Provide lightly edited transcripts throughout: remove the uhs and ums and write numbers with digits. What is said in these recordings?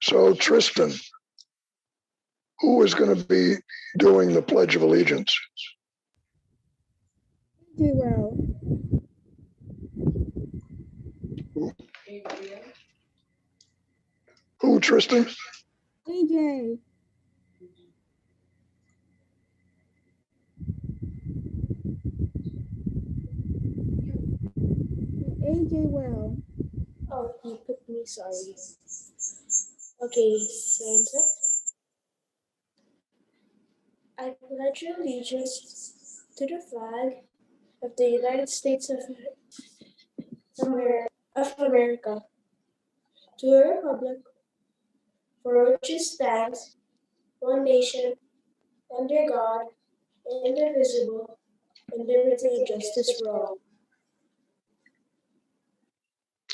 So Tristan, who is going to be doing the Pledge of Allegiance? AJ Well. Who, Tristan? AJ. AJ Well. Oh, you picked me, sorry. Okay, Santa. I pledge allegiance to the flag of the United States of America, to a republic for which it stands, one nation, under God, indivisible, and liberty and justice for all.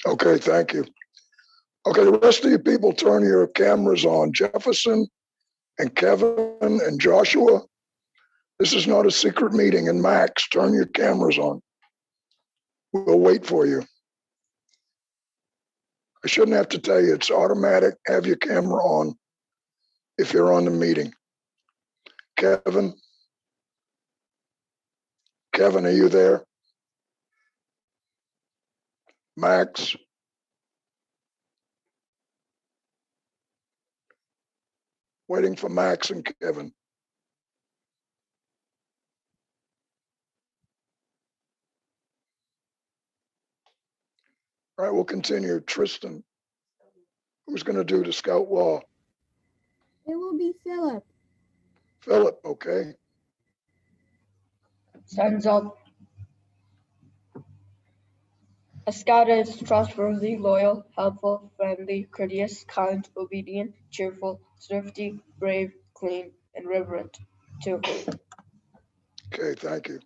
Okay, thank you. Okay, the rest of you people turn your cameras on. Jefferson and Kevin and Joshua, this is not a secret meeting. And Max, turn your cameras on. We'll wait for you. I shouldn't have to tell you, it's automatic. Have your camera on if you're on the meeting. Kevin? Kevin, are you there? Max? Waiting for Max and Kevin. All right, we'll continue. Tristan, who's going to do the Scout Law? It will be Philip. Philip, okay. Signs up. A scout is trustworthy, loyal, helpful, friendly, courteous, kind, obedient, cheerful, thrifty, brave, clean, and reverent. 2. Okay, thank you.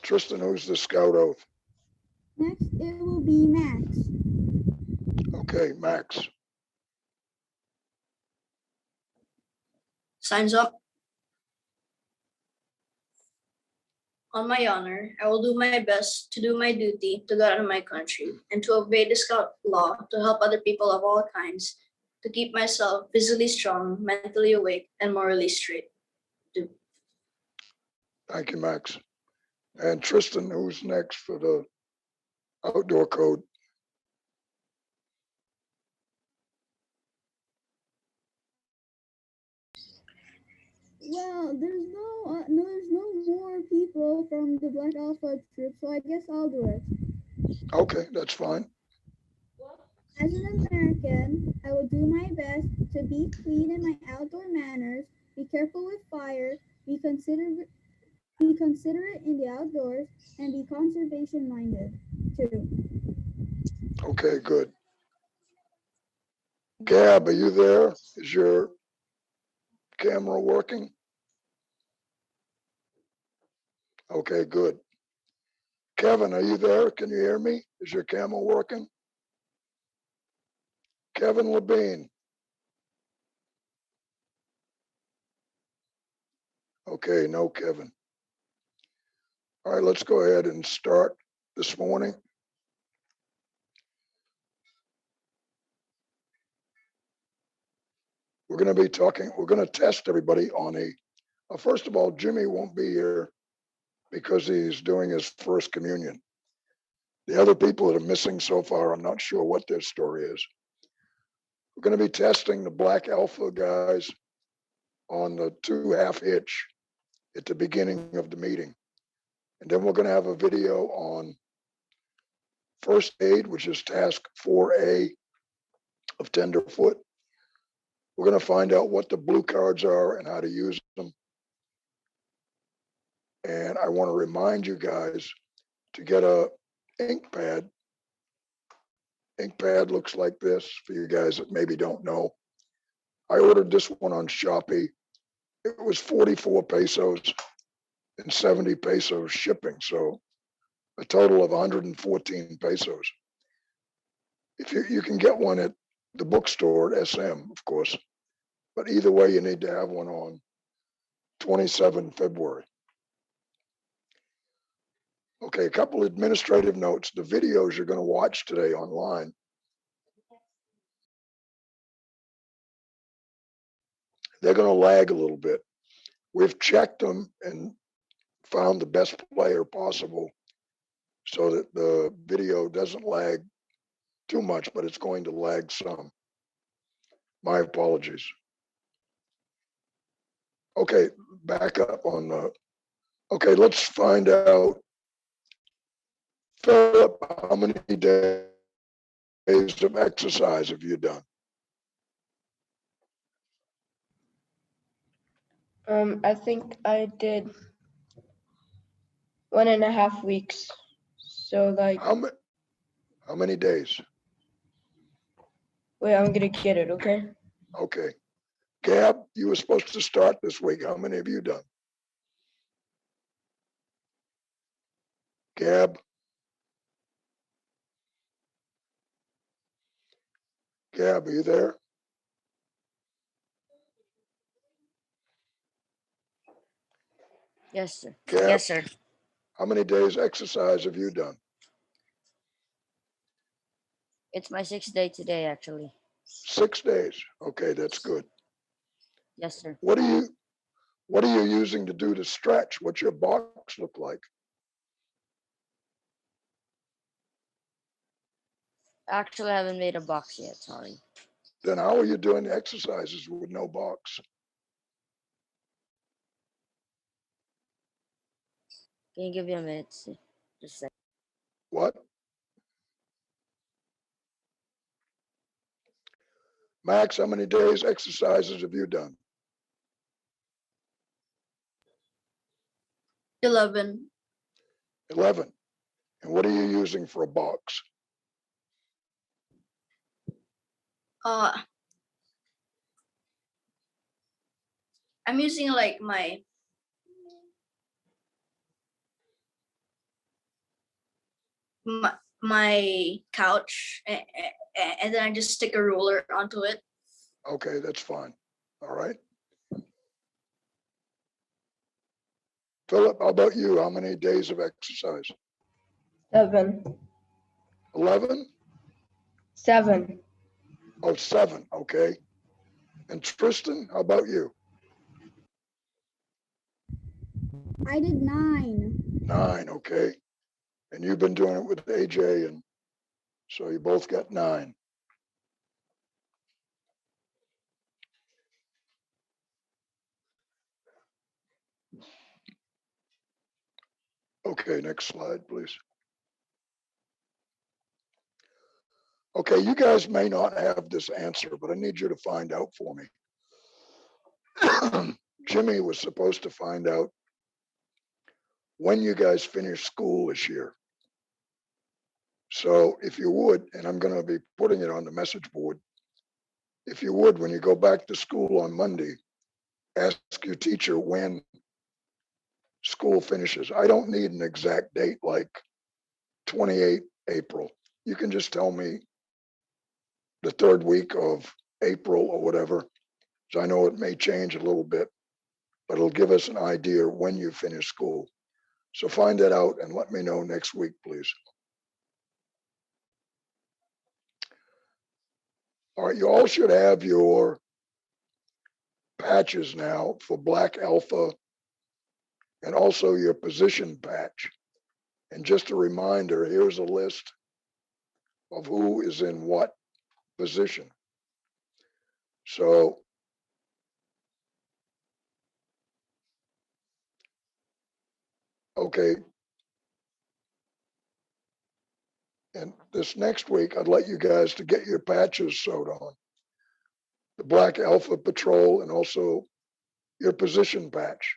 Tristan, who's the Scout Oath? Next, it will be Max. Okay, Max. Signs up. On my honor, I will do my best to do my duty to God and my country, and to obey the Scout Law to help other people of all kinds, to keep myself physically strong, mentally awake, and morally straight. 2. Thank you, Max. And Tristan, who's next for the Outdoor Code? Well, there's no more people from the Black Alpha troop, so I guess I'll do it. Okay, that's fine. As an American, I will do my best to be clean in my outdoor manners, be careful with fire, be considerate in the outdoors, and be conservation-minded, too. Okay, good. Gab, are you there? Is your camera working? Okay, good. Kevin, are you there? Can you hear me? Is your camera working? Kevin Labine. Okay, no Kevin. All right, let's go ahead and start this morning. We're going to be talking, we're going to test everybody on first of all, Jimmy won't be here because he's doing his first communion. The other people that are missing so far, I'm not sure what their story is. We're going to be testing the Black Alpha guys on the 2.5 hitch at the beginning of the meeting. And then we're going to have a video on first aid, which is task 4A of Tenderfoot. We're going to find out what the blue cards are and how to use them. And I want to remind you guys to get a ink pad. Ink pad looks like this for you guys that maybe don't know. I ordered this one on Shopee. It was 44 pesos and 70 pesos shipping. So a total of 114 pesos. If you can get one at the bookstore at SM, of course, but either way, you need to have one on 27 February. Okay, a couple administrative notes. The videos you're going to watch today online they're going to lag a little bit. We've checked them and found the best player possible so that the video doesn't lag too much, but it's going to lag some. My apologies. Okay, back up on the, okay, let's find out, Philip, how many days of exercise have you done? I think I did 1.5 weeks. So like, How many days? wait, I'm gonna get it, okay? Okay. Gab, you were supposed to start this week. How many have you done? Gab? Gab, are you there? Yes, sir. Gab, Yes, sir. how many days exercise have you done? It's my 6th day today, actually. 6 days. Okay, that's good. Yes, sir. What are you using to do to stretch? What's your box look like? Actually, I haven't made a box yet. Sorry. Then how are you doing the exercises with no box? Can you give me a minute? Just a second. What? Max, how many days exercises have you done? 11. 11. And what are you using for a box? I'm using like my couch, and then I just stick a ruler onto it. Okay, that's fine. All right. Philip, how about you? How many days of exercise? 7. 11? 7. Oh, 7. Okay. And Tristan, how about you? I did 9. 9. Okay. And you've been doing it with AJ, and so you both got 9. Okay, next slide, please. Okay, you guys may not have this answer, but I need you to find out for me. Jimmy was supposed to find out when you guys finish school this year. So if you would, and I'm going to be putting it on the message board, if you would, when you go back to school on Monday, ask your teacher when school finishes. I don't need an exact date like 28 April. You can just tell me the 3rd week of April or whatever. So I know it may change a little bit, but it'll give us an idea when you finish school. So find that out and let me know next week, please. All right, you all should have your patches now for Black Alpha and also your position patch. And just a reminder, here's a list of who is in what position. So okay. And this next week, I'd like you guys to get your patches sewed on. The Black Alpha Patrol and also your position patch.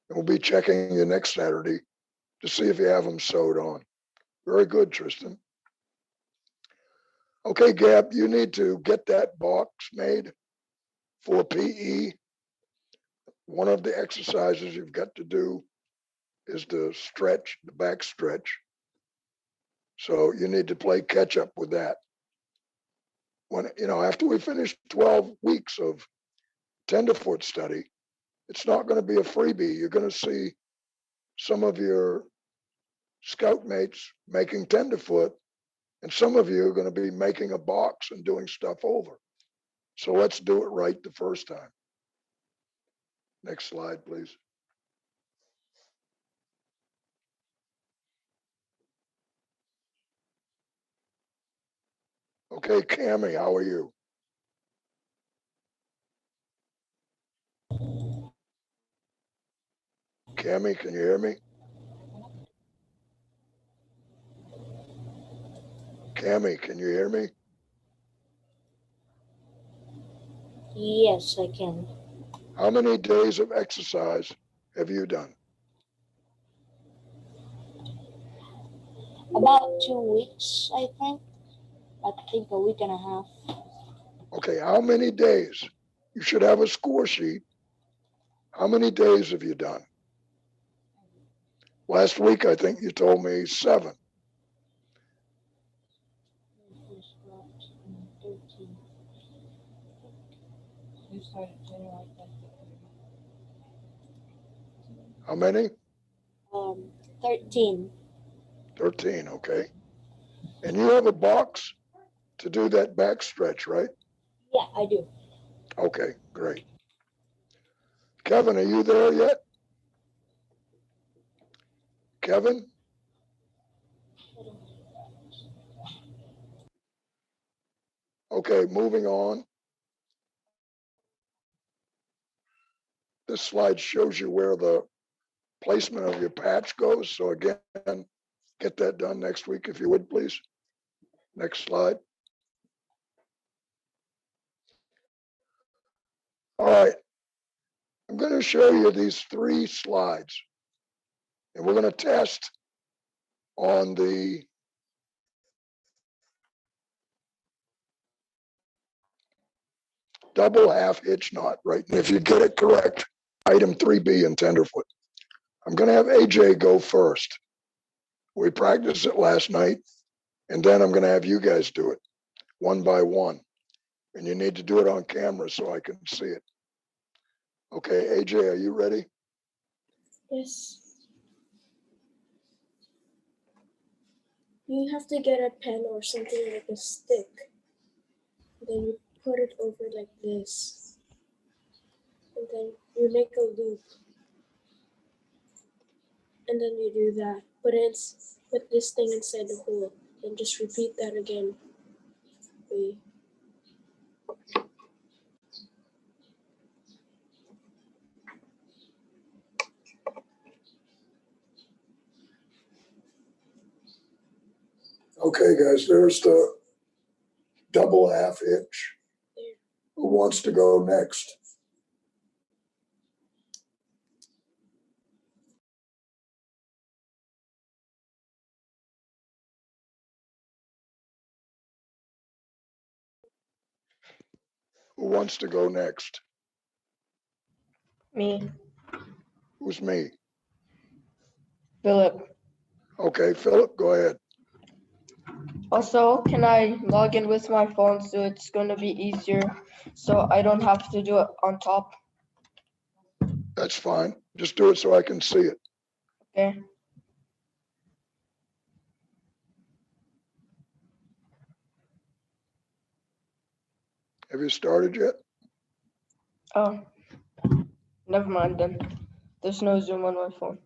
And we'll be checking you next Saturday to see if you have them sewed on. Very good, Tristan. Okay, Gab, you need to get that box made for PE. One of the exercises you've got to do is the stretch, the back stretch. So you need to play catch up with that. When, after we finish 12 weeks of Tenderfoot study, it's not going to be a freebie. You're going to see some of your scout mates making Tenderfoot, and some of you are going to be making a box and doing stuff over. So let's do it right the first time. Next slide, please. Okay, Cammy, how are you? Cammy, can you hear me? Cammy, can you hear me? Yes, I can. How many days of exercise have you done? About 2 weeks, I think. I think a week and a half. Okay, how many days? You should have a score sheet. How many days have you done? Last week, I think you told me 7. How many? 13. 13, okay. And you have a box to do that back stretch, right? Yeah, I do. Okay, great. Kevin, are you there yet? Kevin? Okay, moving on. This slide shows you where the placement of your patch goes. So again, get that done next week if you would, please. Next slide. All right. I'm going to show you these 3 slides, and we're going to test on the double half hitch knot, right? And if you get it correct, item 3B in Tenderfoot. I'm going to have AJ go first. We practiced it last night, and then I'm going to have you guys do it one by one. And you need to do it on camera so I can see it. Okay, AJ, are you ready? Yes. You have to get a pen or something like a stick. Then you put it over like this. And then you make a loop. And then you do that. Put this thing inside the hole. Then just repeat that again. Wait. Okay, guys, there's the double half hitch. Who wants to go next? Who wants to go next? Me, Who's me? Philip. Okay, Philip, go ahead. Also, can I log in with my phone so it's going to be easier so I don't have to do it on top? That's fine. Just do it so I can see it. Okay. Have you started yet? Oh, never mind then. There's no Zoom on my phone.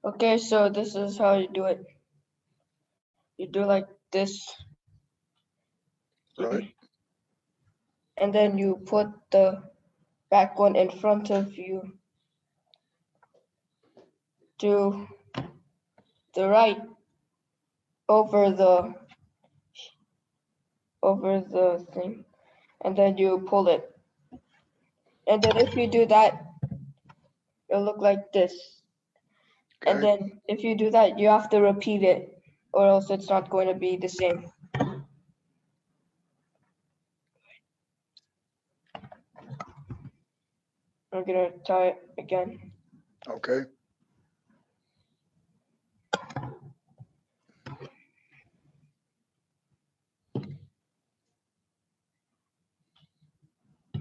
Okay, so this is how you do it. You do like this. Right. And then you put the back one in front of you to the right over the thing, and then you pull it. And then if you do that, it'll look like this. And Okay. then if you do that, you have to repeat it, or else it's not going to be the same. I'm gonna try it again. Okay.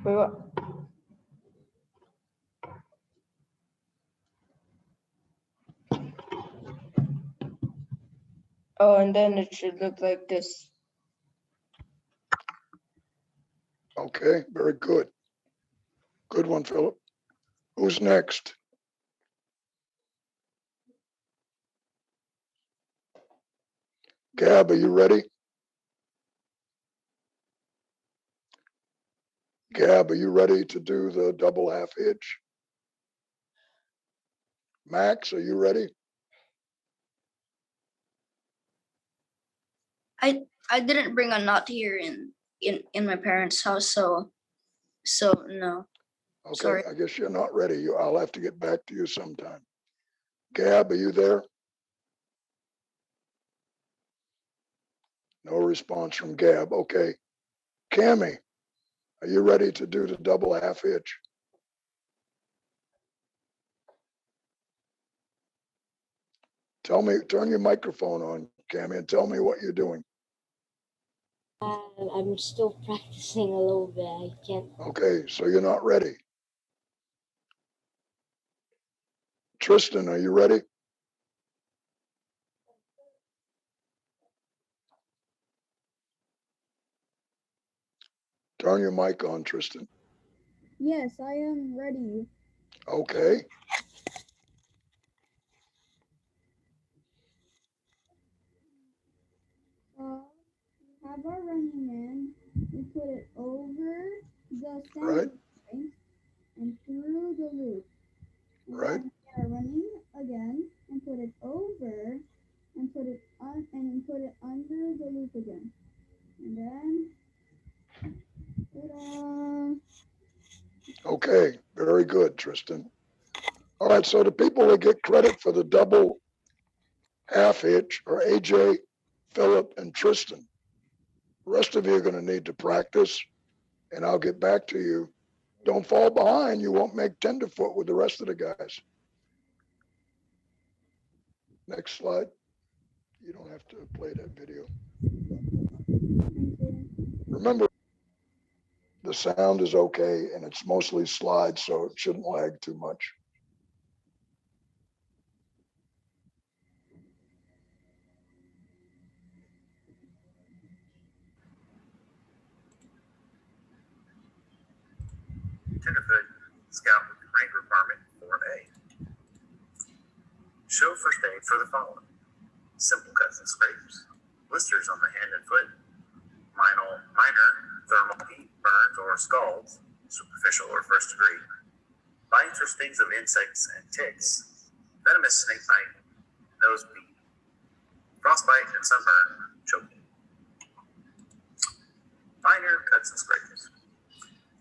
Wait, what? Oh, and then it should look like this. Okay. Very good. Good one, Philip. Who's next? Gab, are you ready? Gab, are you ready to do the double half hitch? Max, are you ready? I didn't bring a knot here in my parents' house, so no. Okay, Sorry. I guess you're not ready. I'll have to get back to you sometime. Gab, are you there? No response from Gab. Okay. Cammy, are you ready to do the double half hitch? Tell me, turn your microphone on, Cammy, and tell me what you're doing. I'm still practicing a little bit. I can't. Okay, so you're not ready. Tristan, are you ready? Turn your mic on, Tristan. Yes, I am ready. Okay. We have our running man. We put it over the Right. center point and through the loop. And Right. then we are running again and put it over and put it on and put it under the loop again. And then ta-da! Okay, very good, Tristan. All right, so the people that get credit for the double half hitch are AJ, Philip, and Tristan. The rest of you are going to need to practice, and I'll get back to you. Don't fall behind. You won't make tenderfoot with the rest of the guys. Next slide. You don't have to play that video. Remember, the sound is okay, and it's mostly slides, so it shouldn't lag too much. Tenderfoot, Scout with Rank Requirement 4A. Show first aid for the following: simple cuts and scrapes, blisters on the hand and foot, minor thermal heat burns or scalds, superficial or first degree, bites or stings of insects and ticks, venomous snake bite, nose bleed, frostbite and sunburn, choking. Minor cuts and scrapes.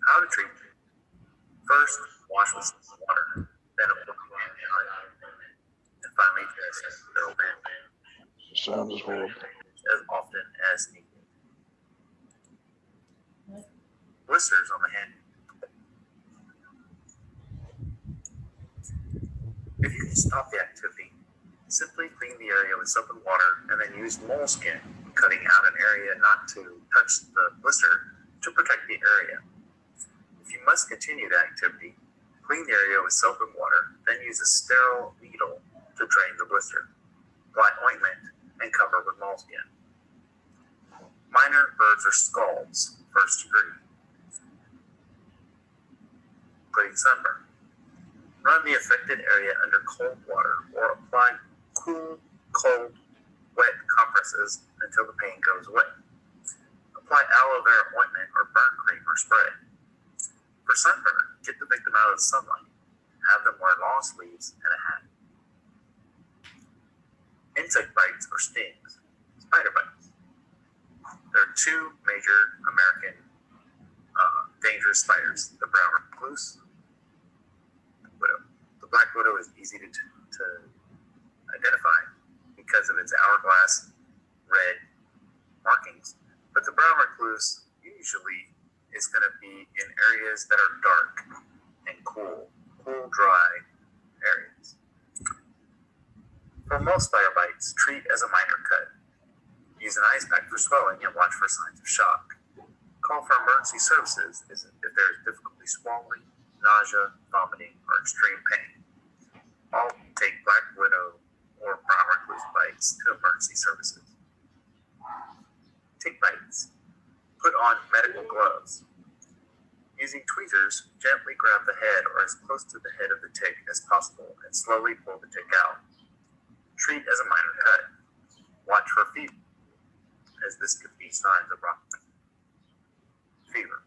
How to treat: first, wash with water, then apply and finally test sterile bandage The sound is horrible. as often as needed. Blisters on the hand. If you can stop the activity, simply clean the area with soap and water and then use moleskin, cutting out an area not to touch the blister to protect the area. If you must continue the activity, clean the area with soap and water, then use a sterile needle to drain the blister. Apply ointment and cover with moleskin. Minor burns or scalds, first degree. Including sunburn. Run the affected area under cold water or apply cool, cold, wet compresses until the pain goes away. Apply aloe vera ointment or burn cream or spray. For sunburn, get the victim out of the sunlight. Have them wear long sleeves and a hat. Insect bites or stings, spider bites. There are two major American dangerous spiders: the brown recluse, widow. The black widow is easy to identify because of its hourglass red markings, but the brown recluse usually is going to be in areas that are dark and cool, dry areas. For most spider bites, treat as a minor cut. Use an ice pack for swelling and watch for signs of shock. Call for emergency services if there is difficulty swallowing, nausea, vomiting, or extreme pain. All take black widow or brown recluse bites to emergency services. Tick bites. Put on medical gloves. Using tweezers, gently grab the head or as close to the head of the tick as possible and slowly pull the tick out. Treat as a minor cut. Watch for fever, as this could be signs of fever.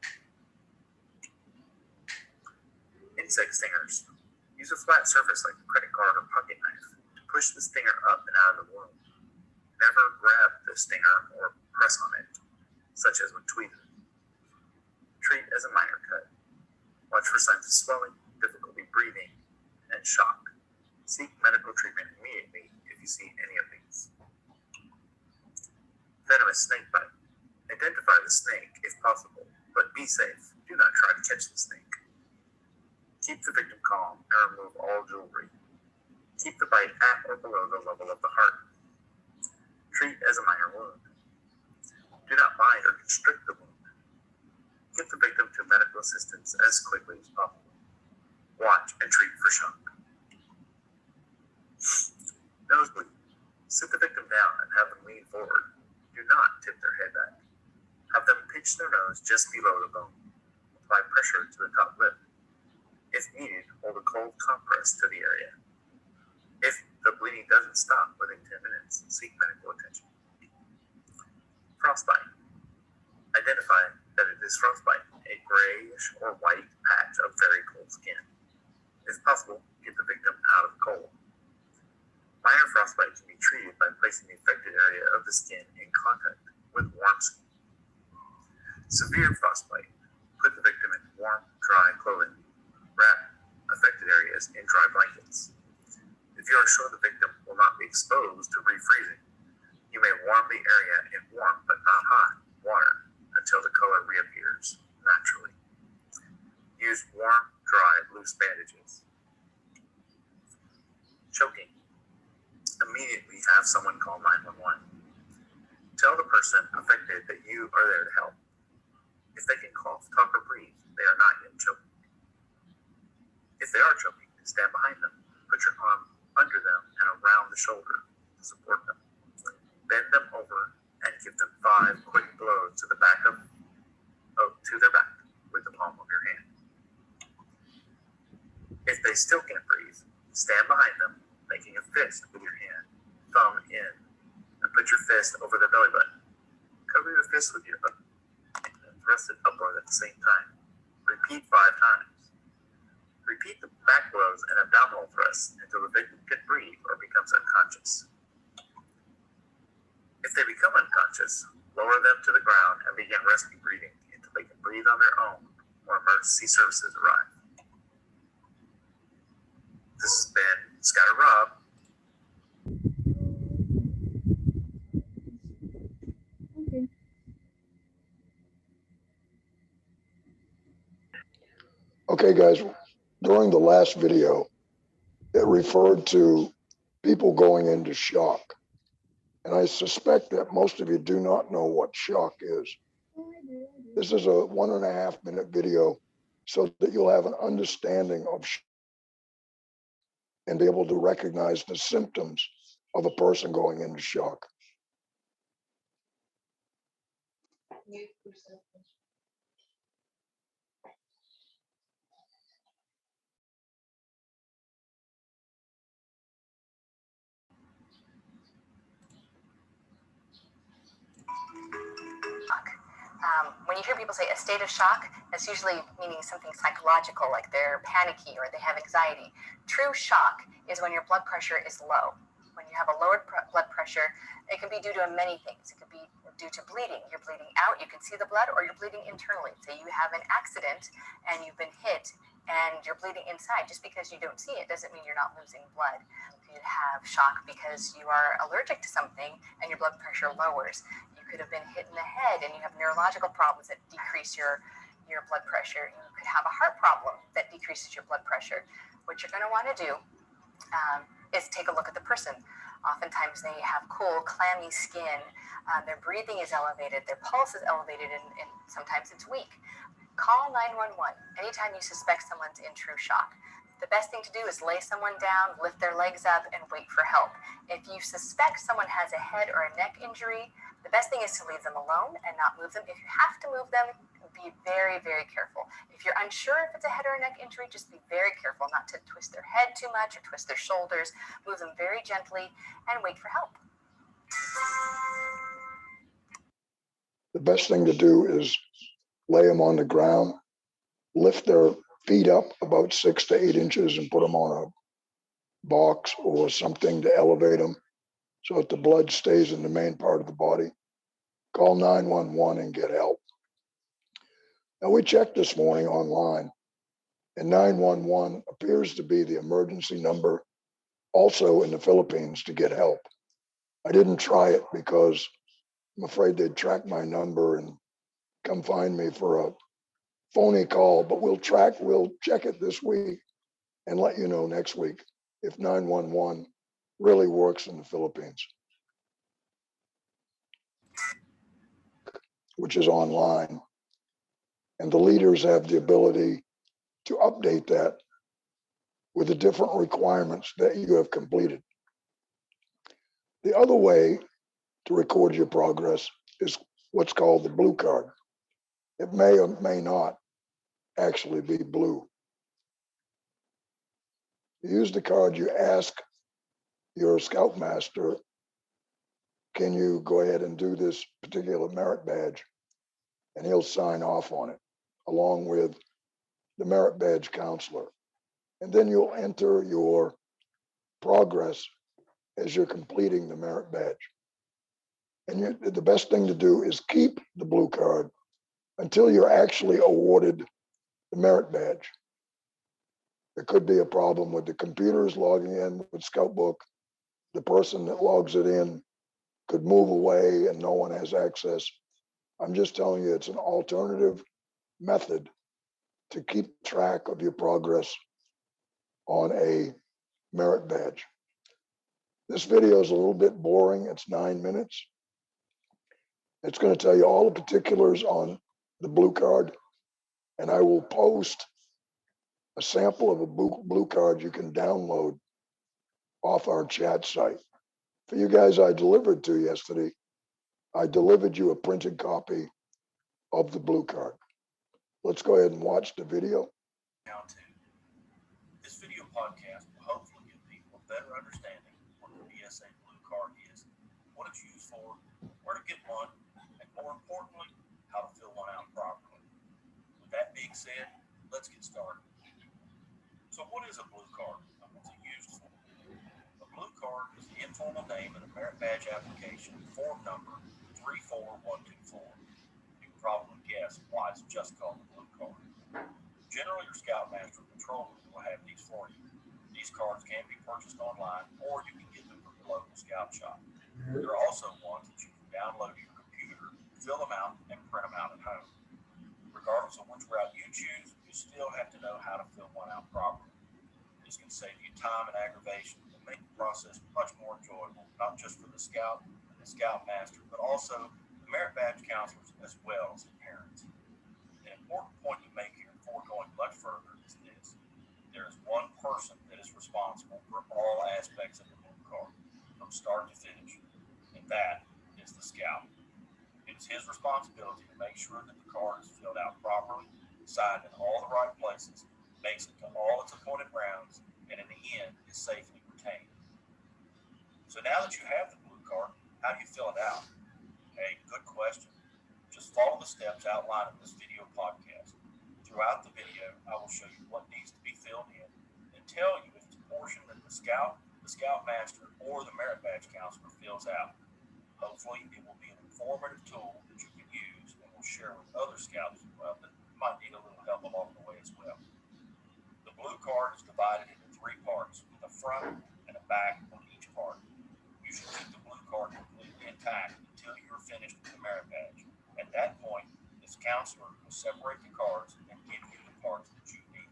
Insect stingers. Use a flat surface like a credit card or pocket knife to push the stinger up and out of the wound. Never grab the stinger or press on it, such as with tweezers. Treat as a minor cut. Watch for signs of swelling, difficulty breathing, and shock. Seek medical treatment immediately if you see any of these. Venomous snake bite. Identify the snake if possible, but be safe. Do not try to catch the snake. Keep the victim calm and remove all jewelry. Keep the bite at or below the level of the heart. Treat as a minor wound. Do not bind or constrict the wound. Get the victim to medical assistance as quickly as possible. Watch and treat for shock. Nosebleed. Sit the victim down and have them lean forward. Do not tip their head back. Have them pinch their nose just below the bone. Apply pressure to the top lip. If needed, hold a cold compress to the area. If the bleeding doesn't stop within 10 minutes, seek medical attention. Frostbite. Identify that it is frostbite, a grayish or white patch of very cold skin. If possible, get the victim out of the cold. Minor frostbite can be treated by placing the affected area of the skin in contact with warm skin. Severe frostbite. Put the victim in warm, dry clothing. Wrap affected areas in dry blankets. If you are sure the victim will not be exposed to refreezing, you may warm the area in warm but not hot water until the color reappears naturally. Use warm, dry, loose bandages. Choking. Immediately have someone call 911. Tell the person affected that you are there to help. If they can cough, talk, or breathe, they are not yet choking. If they are choking, stand behind them. Put your arm under them and around the shoulder to support them. Bend them over and give them 5 quick blows to the back to their back with the palm of your hand. If they still can't breathe, stand behind them, making a fist with your hand, thumb in, and put your fist over their belly button. Cover your fist with your thumb and thrust it upward at the same time. Repeat 5 times. Repeat the back blows and abdominal thrusts until the victim can breathe or becomes unconscious. If they become unconscious, lower them to the ground and begin rescue breathing until they can breathe on their own or emergency services arrive. This has been Scouter Rob. Okay. Okay, guys, during the last video, it referred to people going into shock. And I suspect that most of you do not know what shock is. Oh, I do. This is a 1.5 minute video so that you'll have an understanding of shock and be able to recognize the symptoms of a person going into shock. When you hear people say a state of shock, that's usually meaning something psychological, like they're panicky or they have anxiety. True shock is when your blood pressure is low. When you have a lowered blood pressure, it can be due to many things. It could be due to bleeding. You're bleeding out, you can see the blood, or you're bleeding internally. Say you have an accident and you've been hit and you're bleeding inside. Just because you don't see it doesn't mean you're not losing blood. You have shock because you are allergic to something and your blood pressure lowers. You could have been hit in the head and you have neurological problems that decrease your blood pressure. You could have a heart problem that decreases your blood pressure. What you're going to want to do is take a look at the person. Oftentimes they have cool, clammy skin. Their breathing is elevated. Their pulse is elevated, and sometimes it's weak. Call 911 anytime you suspect someone's in true shock. The best thing to do is lay someone down, lift their legs up, and wait for help. If you suspect someone has a head or a neck injury, the best thing is to leave them alone and not move them. If you have to move them, be very, very careful. If you're unsure if it's a head or a neck injury, just be very careful not to twist their head too much or twist their shoulders. Move them very gently and wait for help. The best thing to do is lay them on the ground, lift their feet up about 6 to 8 inches and put them on a box or something to elevate them so that the blood stays in the main part of the body. Call 911 and get help. Now, we checked this morning online, and 911 appears to be the emergency number also in the Philippines to get help. I didn't try it because I'm afraid they'd track my number and come find me for a phony call, but we'll check it this week and let you know next week if 911 really works in the Philippines, which is online. And the leaders have the ability to update that with the different requirements that you have completed. The other way to record your progress is what's called the blue card. It may or may not actually be blue. You use the card, you ask your scoutmaster, can you go ahead and do this particular merit badge? And he'll sign off on it along with the merit badge counselor. And then you'll enter your progress as you're completing the merit badge. And the best thing to do is keep the blue card until you're actually awarded the merit badge. There could be a problem with the computers logging in with Scoutbook. The person that logs it in could move away and no one has access. I'm just telling you, it's an alternative method to keep track of your progress on a merit badge. This video is a little bit boring. It's 9 minutes. It's going to tell you all the particulars on the blue card, and I will post a sample of a blue card you can download off our chat site. For you guys I delivered to yesterday, I delivered you a printed copy of the blue card. Let's go ahead and watch the video. Now to this video podcast will hopefully give people a better understanding of what the Bsa Blue Card is, what it's used for, where to get one, and more importantly, how to fill one out properly. With that being said, let's get started. So what is a blue card and what's it used for? A blue card is the informal name in a merit badge application, form number 34124. You can probably guess why it's just called a blue card. Generally, your Scoutmaster patrol will have these for you. These cards can be purchased online or you can get them from your local scout shop. There are also ones that you can download to your computer, fill them out, and print them out at home. Regardless of which route you choose, you still have to know how to fill one out properly. This can save you time and aggravation and make the process much more enjoyable, not just for the scout and the Scoutmaster, but also the merit badge counselors as well as the parents. An important point to make here before going much further is this. There is one person that is responsible for all aspects of the blue card, from start to finish, and that is the scout. It is his responsibility to make sure that the card is filled out properly, signed in all the right places, makes it to all its appointed rounds, and in the end is safely retained. So now that you have the blue card, how do you fill it out? Hey, good question. Just follow the steps outlined in this video podcast. Throughout the video, I will show you what needs to be filled in and tell you if it's a portion that the Scoutmaster, or the merit badge counselor fills out. Hopefully, it will be an informative tool that you can use and will share with other scouts as well that might need a little help along the way as well. The blue card is divided into 3 parts, with a front and a back on each part. You should keep the blue card completely intact until you are finished with the merit badge. At that point, this counselor will separate the cards and give you the parts that you need.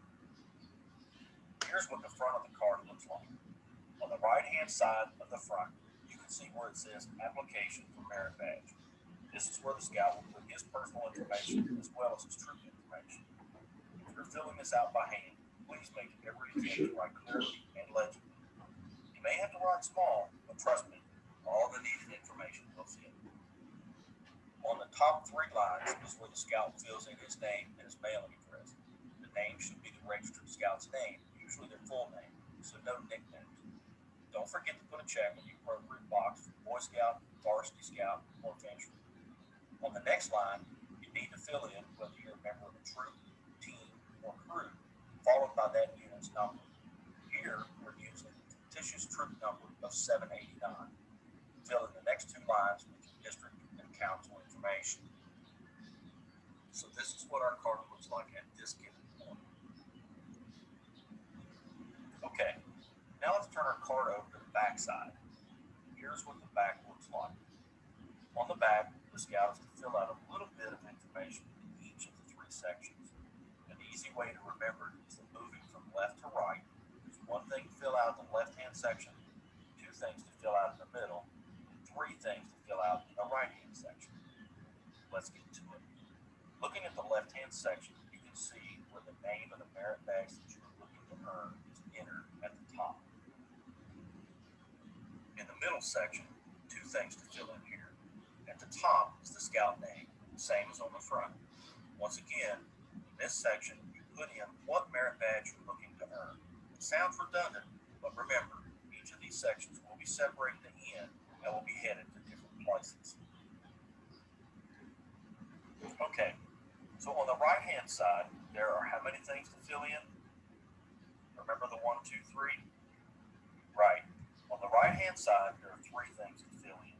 Here's what the front of the card looks like. On the right-hand side of the front, you can see where it says Application for Merit Badge. This is where the scout will put his personal information as well as his troop information. If you're filling this out by hand, please make every attempt to write clearly and legibly. You may have to write small, but trust me, all the needed information will fit. On the top 3 lines is where the scout fills in his name and his mailing address. scout's name, usually their full name, so no nicknames. Don't forget to put a check in the appropriate box for Boy Scout, Varsity Scout, or Venture. On the next line, you need to fill in whether you're a member of a troop, team, or crew, followed by that unit's number. Here, we're using the fictitious troop number of 789. Fill in the next two lines with your district and council information. So this is what our card looks like at this given point. Okay, now let's turn our card over to the back side. Here's what the back looks like. On the back, the scout is to fill out a little bit of information in each of the three sections. An easy way to remember is that moving from left to right, there's one thing to fill out in the left-hand section, two things to fill out in the middle, and three things to fill out in the right-hand section. Let's get to it. Looking at the left-hand section, you can see where the name of the merit badge that you're looking to earn is entered at the top. In the middle section, two things to fill in here. At the top is the scout name, same as on the front. Once again, in this section, you put in what merit badge you're looking to earn. It sounds redundant, but remember, each of these sections will be separated at the end and will be headed to different places. Okay, so on the right-hand side, there are how many things to fill in? Remember the 1, 2, 3? Right. On the right-hand side, there are three things to fill in.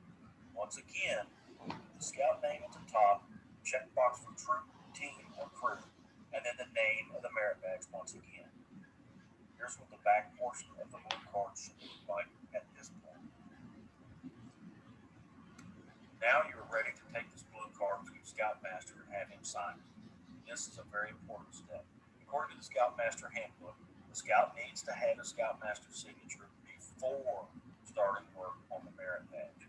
Once again, the scout name at the top, checkbox for troop, team, or crew, and then the name of the merit badge once again. Here's what the back portion of the blue card should look like at this point. Now you're ready to take this blue card to your Scoutmaster and have him sign it. This is a very important step. According to the Scoutmaster handbook, the scout needs to have a Scoutmaster signature before starting work on the merit badge.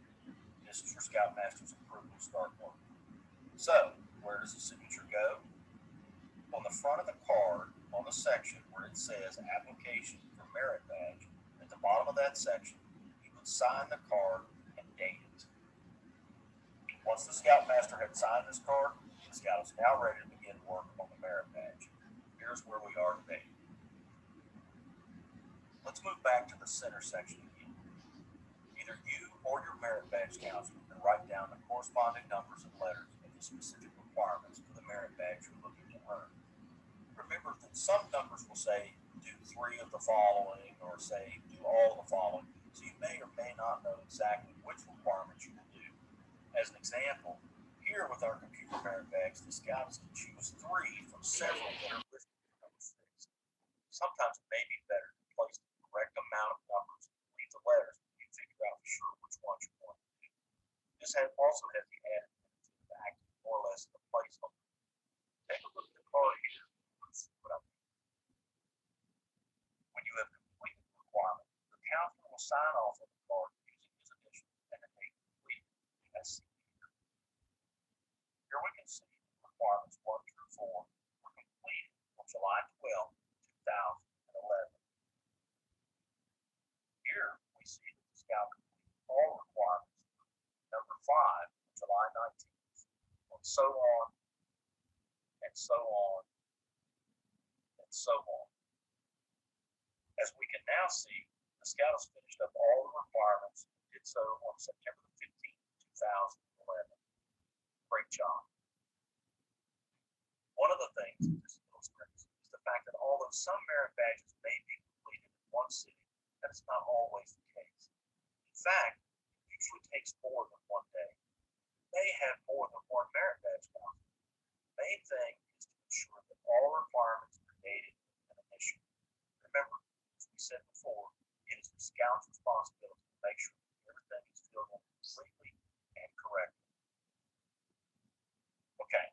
This is your Scoutmaster's approval to start work. So, where does the signature go? On the front of the card, on the section where it says application for merit badge, at the bottom of that section, you would sign the card and date it. Once the Scoutmaster had signed this card, the scout is now ready to begin work on the merit badge. Here's where we are today. Let's move back to the center section again. Either you or your merit badge counselor can write down the corresponding numbers and letters of the specific requirements for the merit badge you're looking to earn. Remember that some numbers will say do 3 of the following or say do all of the following, so you may or may not know exactly which requirements you will do. As an example, here with our computer merit badge, the scout is to choose 3 from several that are listed in number 6. Sometimes it may be better to place the correct amount of numbers and leave the letters so you figure out for sure which ones you want to do. This also has the added benefit of acting more or less as a placeholder. Take a look at the card here and see what I mean. When you have completed the requirement, the counselor will sign off on the card using his initials and a date completed, as seen here. Here we can see the requirements 1 through 4 were completed on July 12, 2011. Here we see that the scout completed all requirements number 5 on July 19th, and so on, and so on, and so on. As we can now see, the scout has finished up all the requirements and did so on September 15th, 2011. Great job. One of the things that this illustrates is the fact that although some merit badges may be completed in one city, that is not always the case. In fact, it usually takes more than one day. You may have more than one merit badge counselor. The main thing is to ensure that all requirements are dated and initialed. Remember, as we said before, it is the scout's responsibility to make sure that everything is filled in completely and correctly. Okay,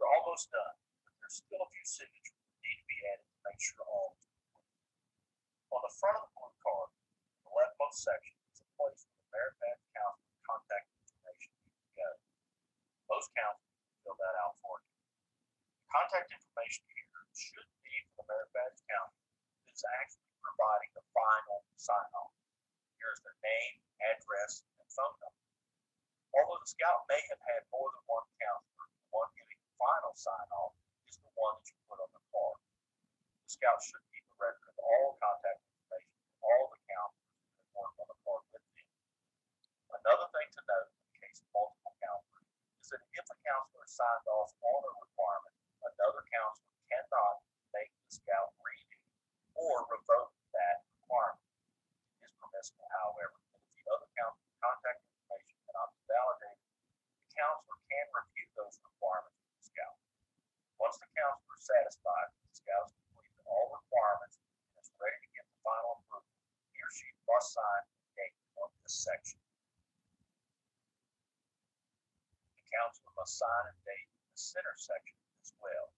we're almost done, but there's still a few signatures that need to be added to make sure all is complete. On the front of the blue card, in the leftmost section, is a place where the merit badge counselor contact information needs to go. Most counselors will fill that out for you. The contact information here should be for the merit badge counselor that's actually providing the final sign-off. Here's their name, address, and phone number. Although the scout may have had more than one counselor, the one giving the final sign-off is the one that you put on the card. The scout should keep a signed off on a requirement, another counselor cannot make the scout redo or revoke that requirement. It is permissible, however, that if the other counselor's contact information cannot be validated, the counselor can review those requirements with the scout. Once the counselor is satisfied that the scout has completed all requirements and is ready to get the final approval, he or she must sign the date on this section. The counselor must sign and date the center section as well.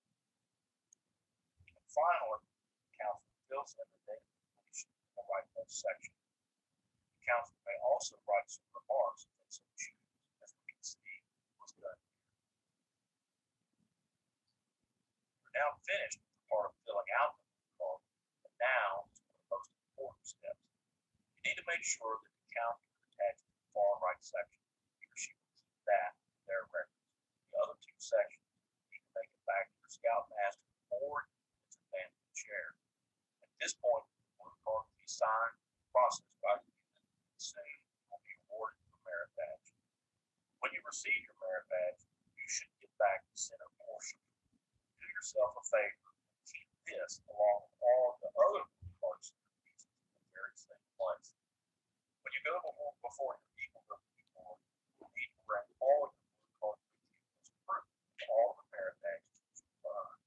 And finally, the counselor fills in the date of completion in the right note section. The counselor may also write some remarks if they so choose, as we can see was done here. We're now finished with the part of filling out the card, and now to one of the most important steps. You need to make sure that the counselor attached to the far right section, he or she will keep that in their records. The other two sections need to make it back to your scout master or its abandoned chair. At this point, the blue card will be signed and processed by the unit, and soon you will be awarded your merit badge. When you receive your merit badge, you should get back the center portion. Do yourself a favor and keep this along with all of the other blue cards in the very same place. When you go before your Eagle Review Board, you'll need to bring all of your blue cards with you as proof of all the merit badges that you've earned.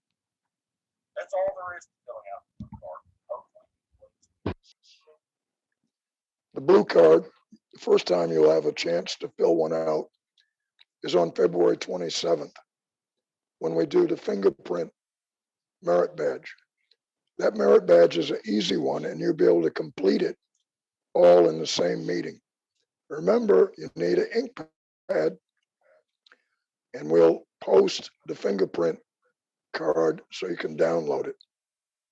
That's all there is to filling out the blue card. Hopefully, The blue card, the first time you'll have a chance to fill one out is on February 27th, when we do the fingerprint merit badge. That merit badge is an easy one, and you'll be able to complete it all in the same meeting. Remember, you need an ink pad, and we'll post the fingerprint card so you can download it.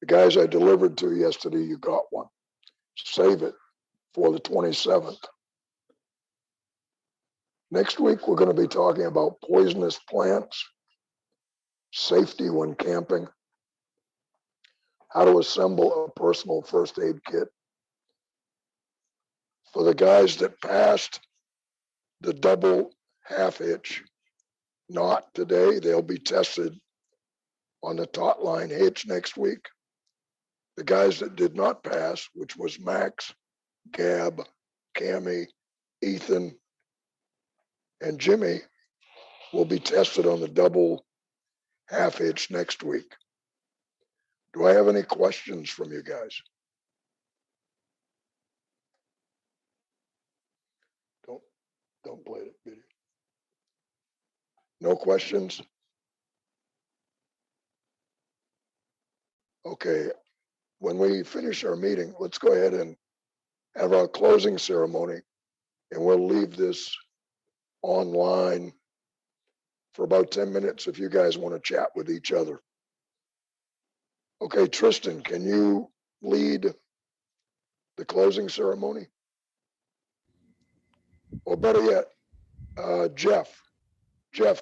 The guys I delivered to yesterday, you got one. Save it for the 27th. Next week, we're going to be talking about poisonous plants, safety when camping, how to assemble a personal first aid kit. For the guys that passed the double half hitch knot today, they'll be tested on the taut line hitch next week. The guys that did not pass, which was Max, Gab, Cammy, Ethan, and Jimmy, will be tested on the double half hitch next week. Do I have any questions from you guys? Don't play the video. No questions? Okay, when we finish our meeting, let's go ahead and have our closing ceremony, and we'll leave this online for about 10 minutes if you guys want to chat with each other. Okay, Tristan, can you lead the closing ceremony? Or better yet, Jeff,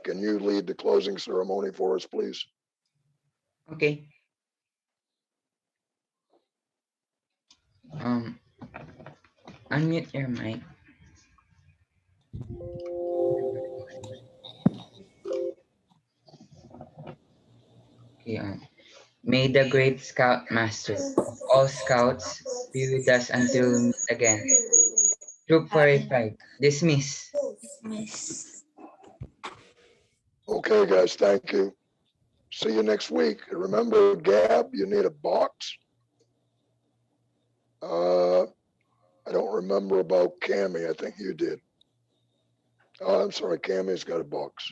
can you lead the closing ceremony for us, please? Okay. Unmute your mic. Okay. May the great Scout Master of all Scouts be with us until we meet again. Troop 45, dismiss. Okay, guys, thank you. See you next week. Remember, Gab, you need a box. I don't remember about Cammy. I think you did. Oh, I'm sorry, Cammy's got a box.